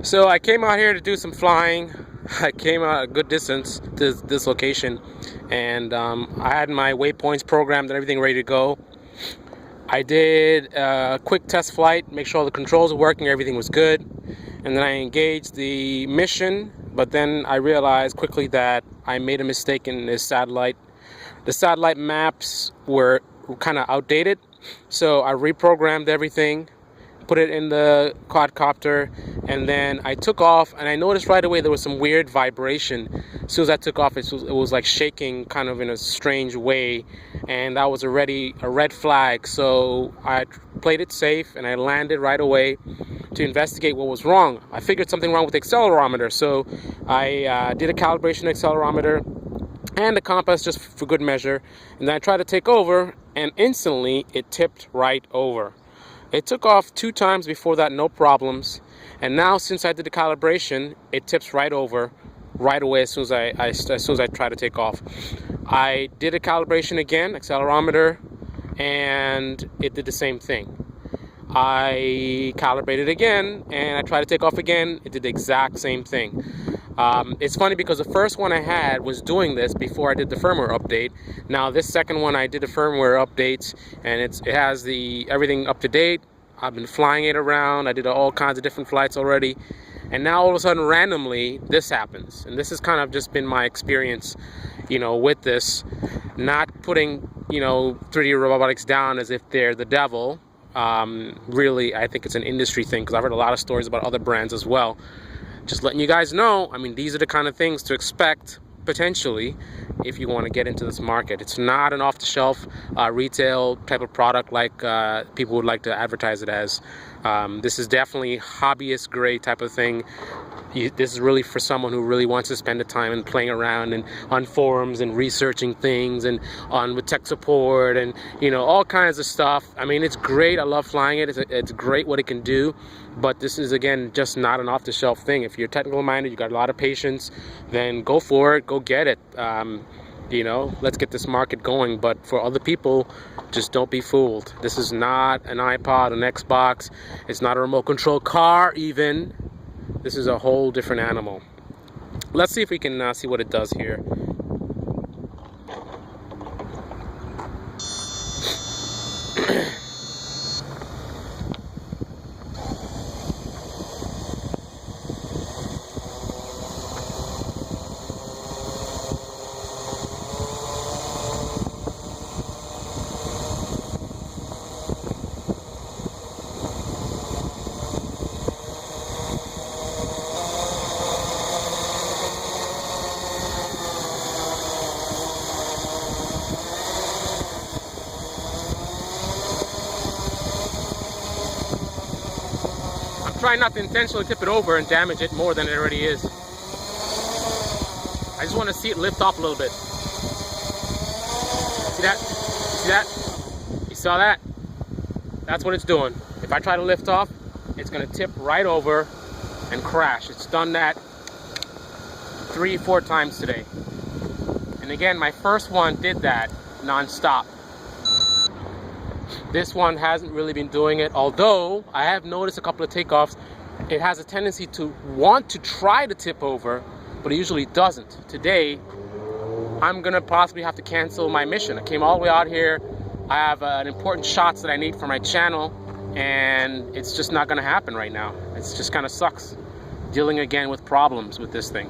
So I came out here to do some flying. I came out a good distance to this location, and I had my waypoints programmed and everything ready to go. I did a quick test flight, make sure all the controls were working, everything was good, and then I engaged the mission. But then I realized quickly that I made a mistake in this satellite. The satellite maps were kind of outdated, so I reprogrammed everything, put it in the quadcopter, and then I took off, and I noticed right away there was some weird vibration. As soon as I took off, it was like shaking kind of in a strange way, and that was already a red flag. So I played it safe and I landed right away to investigate what was wrong. I figured something wrong with the accelerometer, so I did a calibration accelerometer and the compass just for good measure, and then I tried to take over, and instantly it tipped right over. It took off 2 times before that, no problems, and now since I did the calibration, it tips right over right away as soon as I try to take off. I did a calibration again, accelerometer, and it did the same thing. I calibrated again, and I tried to take off again. It did the exact same thing. It's funny because the first one I had was doing this before I did the firmware update. Now this second one I did a firmware update, and it has everything up to date. I've been flying it around. I did all kinds of different flights already, and now all of a sudden randomly this happens. And this has kind of just been my experience, with this. Not putting 3D robotics down as if they're the devil. Really, I think it's an industry thing, because I've heard a lot of stories about other brands as well. Just letting you guys know, these are the kind of things to expect potentially if you want to get into this market. It's not an off-the-shelf retail type of product like people would like to advertise it as. This is definitely hobbyist grade type of thing. This is really for someone who really wants to spend the time and playing around and on forums and researching things and with tech support and all kinds of stuff. It's great. I love flying it. It's great what it can do, but this is again just not an off-the-shelf thing. If you're technical minded, you got a lot of patience, then go for it. Go get it. Let's get this market going. But for other people, just don't be fooled. This is not an iPod, an Xbox. It's not a remote control car even. This is a whole different animal. Let's see if we can see what it does here. Try not to intentionally tip it over and damage it more than it already is. I just want to see it lift off a little bit. See that? See that? You saw that? That's what it's doing. If I try to lift off, it's going to tip right over and crash. It's done that 3-4 times today. And again, my first one did that non-stop. This one hasn't really been doing it, although I have noticed a couple of takeoffs. It has a tendency to want to try to tip over, but it usually doesn't. Today, I'm going to possibly have to cancel my mission. I came all the way out here. I have an important shots that I need for my channel, and it's just not going to happen right now. It's just kind of sucks dealing again with problems with this thing.